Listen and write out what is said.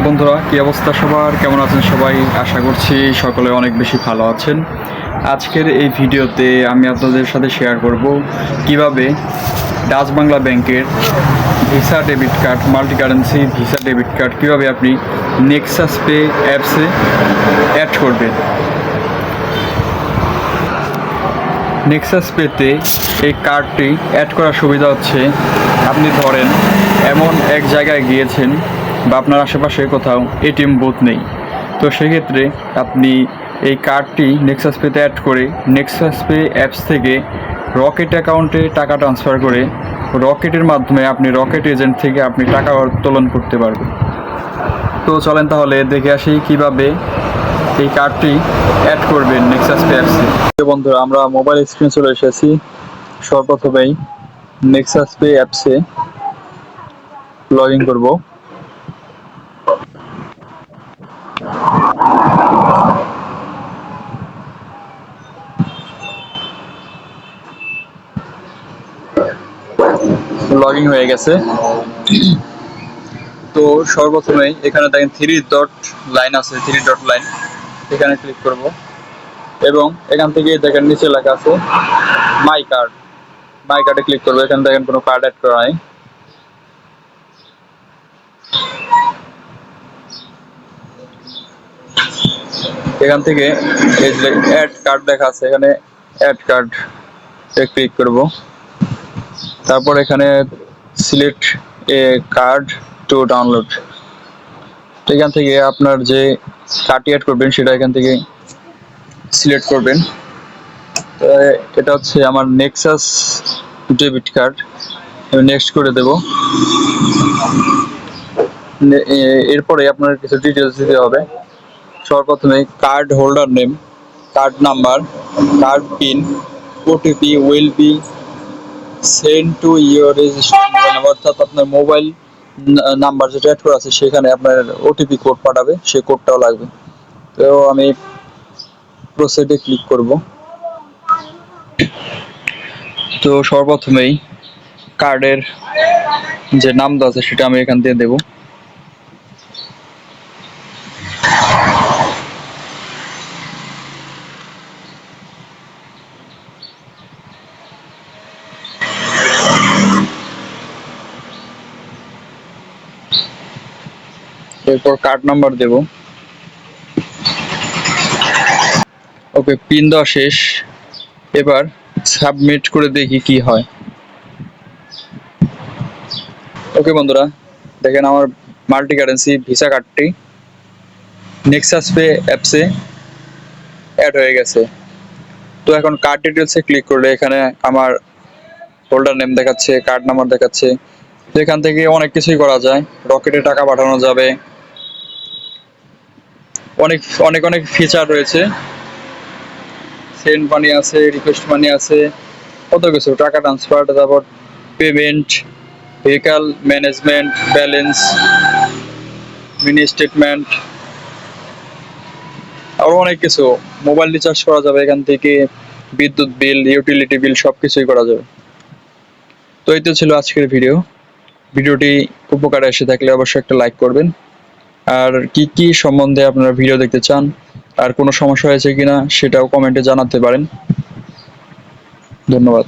বন্ধুরা, কি অবস্থা সবার? কেমন আছেন সবাই? আশা করছি সকলে অনেক বেশি ভালো আছেন। আজকের এই ভিডিওতে আমি আপনাদের সাথে শেয়ার করব কিভাবে ডাচ বাংলা ব্যাংকের visa debit card, multi currency visa debit card কীভাবে আপনি নেক্সাস পে অ্যাপসে অ্যাড করবেন। নেক্সাস পেতে এই কার্ডটি অ্যাড করার সুবিধা হচ্ছে, আপনি ধরেন এমন এক জায়গায় গিয়েছেন বা আপনার আশেপাশে কোথাও এটিএম বুথ নেই, তো সেক্ষেত্রে আপনি এই কার্ডটি নেক্সাস পেতে অ্যাড করে নেক্সাস পে অ্যাপস থেকে রকেট অ্যাকাউন্টে টাকা ট্রান্সফার করে রকেটের মাধ্যমে আপনি রকেট এজেন্ট থেকে আপনি টাকা উত্তোলন করতে পারবেন। তো চলেন তাহলে দেখে আসি কিভাবে এই কার্ডটি অ্যাড করবেন নেক্সাস পে অ্যাপসে। বন্ধুরা, আমরা মোবাইল স্ক্রিনে চলে এসেছি। সর্বপ্রথমেই নেক্সাস পে অ্যাপসে লগ ইন করব। লগ ইন হয়ে গেছে। তো সর্বপ্রথমেই এখানে দেখেন থ্রি ডট লাইন আছে, থ্রি ডট লাইন, এখানে ক্লিক করব এবং এখান থেকে দেখেন নিচে লেখা আছে মাই কার্ড। মাই কার্ডে ক্লিক করবো। এখানে দেখেন কোনো কার্ড অ্যাড করা নাই। এখান থেকে এই যে অ্যাড কার্ড দেখা আছে, এখানে অ্যাড কার্ড ক্লিক করব। তারপর এখানে select A card to download, এখান থেকে আপনার যে কার্ডটি অ্যাড করবেন সেটা এখান থেকে সিলেক্ট করবেন। এটা হচ্ছে আমার নেক্সাস ডেবিট কার্ড, আমি নেক্সট করে দেব। এরপরে আপনার কিছু ডিটেলস দিতে হবে। সর্বপ্রথমে card holder name, card number, card pin, OTP will be send to your registered mobile number, অর্থাৎ আপনার মোবাইল নাম্বার যেটা অ্যাড করা আছে সেখানে আপনার ওটিপি কোড পাঠাবে, সেই কোডটাও লাগবে। তো আমি প্রসিডে ক্লিক করব। তো সর্বপ্রথমেই কার্ডের যে নামটা আছে সেটা আমি এখান থেকে দেব। এরপর কার্ড নাম্বার দেব। ওকে, পিন দেওয়া শেষ। এবার সাবমিট করে দেখি কি হয়। ওকে বন্ধুরা, দেখেন আমার মাল্টি কারেন্সি ভিসা কার্ডটি নেক্সাস পে অ্যাপসে অ্যাড হয়ে গেছে। তো এখন কার্ড ডিটেলসে ক্লিক করলে এখানে আমার হোল্ডার নেম দেখাচ্ছে, কার্ড নাম্বার দেখাচ্ছে। তো এখান থেকে অনেক কিছুই করা যায়, রকেটে টাকা পাঠানো যাবে, অনেক অনেক অনেক ফিচার রয়েছে। সেন্ড মানি আছে, রিকোয়েস্ট মানি আছে, কত কিছু, টাকা ট্রান্সফার, তারপর payment, vehicle management, balance, mini statement, আরও অনেক কিছু। মোবাইল রিচার্জ করা যাবে এখান থেকে, বিদ্যুৎ বিল, ইউটিলিটি বিল সব কিছুই করা যাবে। তো এই তো ছিল আজকের ভিডিওটি উপকারে এসে থাকলে অবশ্যই একটা লাইক করবেন। আর কি কি সম্বন্ধে আপনারা ভিডিও দেখতে চান আর কোনো সমস্যা হয়েছে কিনা সেটাও কমেন্টে জানাতে পারেন। ধন্যবাদ।